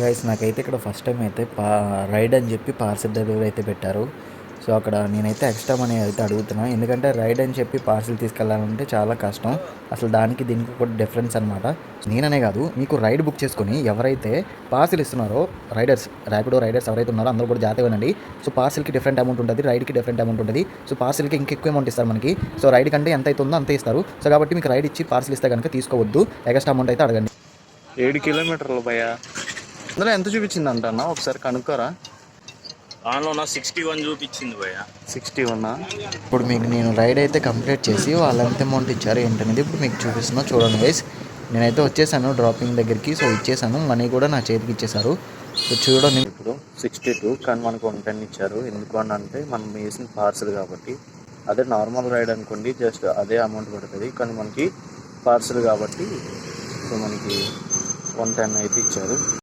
Guys నాకైతే ఇక్కడ first time అయితే రైడ్ అని చెప్పి పార్సిల్ డెలివరీ అయితే పెట్టారు. సో అక్కడ నేనైతే ఎక్స్ట్రా మనీ అయితే అడుగుతున్నాను, ఎందుకంటే రైడ్ అని చెప్పి పార్సిల్ తీసుకెళ్ళాలంటే చాలా కష్టం. అసలు దానికి దీనికి కూడా డిఫరెన్స్ అనమాట. నేననే కాదు, మీకు రైడ్ బుక్ చేసుకొని ఎవరైతే పార్సిల్ ఇస్తున్నారో రైడర్స్, ర్యాపిడో రైడర్స్ ఎవరైతే ఉన్నారో అందరూ కూడా జాగ్రత్తగా వినండి. సో పార్సిల్కి డిఫరెంట్ అమౌంట్ ఉంటుంది, రైడ్కి డిఫరెంట్ అమౌంట్ ఉంటుంది. సో పార్సిల్కి ఇంకెక్కువ అమౌంట్ ఇస్తారు మనకి. సో రైడ్ కంటే ఎంత అవుతుందో అంతే ఇస్తారు. సో కాబట్టి మీకు రైడ్ ఇచ్చి పార్సిల్ ఇస్తే కనుక తీసుకోవద్దు, ఎక్స్ట్రా అమౌంట్ అయితే అడగండి. 7 కిలోమీటర్లు భయ్యా. అందులో ఎంత చూపించింది అంటన్నా ఒకసారి కనుక్కోరా. దానిలో నా 61 చూపించింది భయ్యా. 61. ఇప్పుడు మీకు నేను రైడ్ అయితే కంప్లీట్ చేసి వాళ్ళు ఎంత అమౌంట్ ఇచ్చారు ఏంటనేది ఇప్పుడు మీకు చూపిస్తున్నా, చూడండి గైస్. నేనైతే వచ్చేసాను డ్రాపింగ్ దగ్గరికి. సో ఇచ్చేసాను, మనీ కూడా నా చేతికి ఇచ్చేసారు. సో చూడండి, ఇప్పుడు 62 కానీ మనకు 110 ఇచ్చారు. ఎందుకు అని అంటే మనం వేసిన పార్సల్ కాబట్టి. అదే నార్మల్ రైడ్ అనుకోండి జస్ట్ అదే అమౌంట్ పడుతుంది, కానీ మనకి పార్సల్ కాబట్టి సో మనకి 110 అయితే ఇచ్చారు.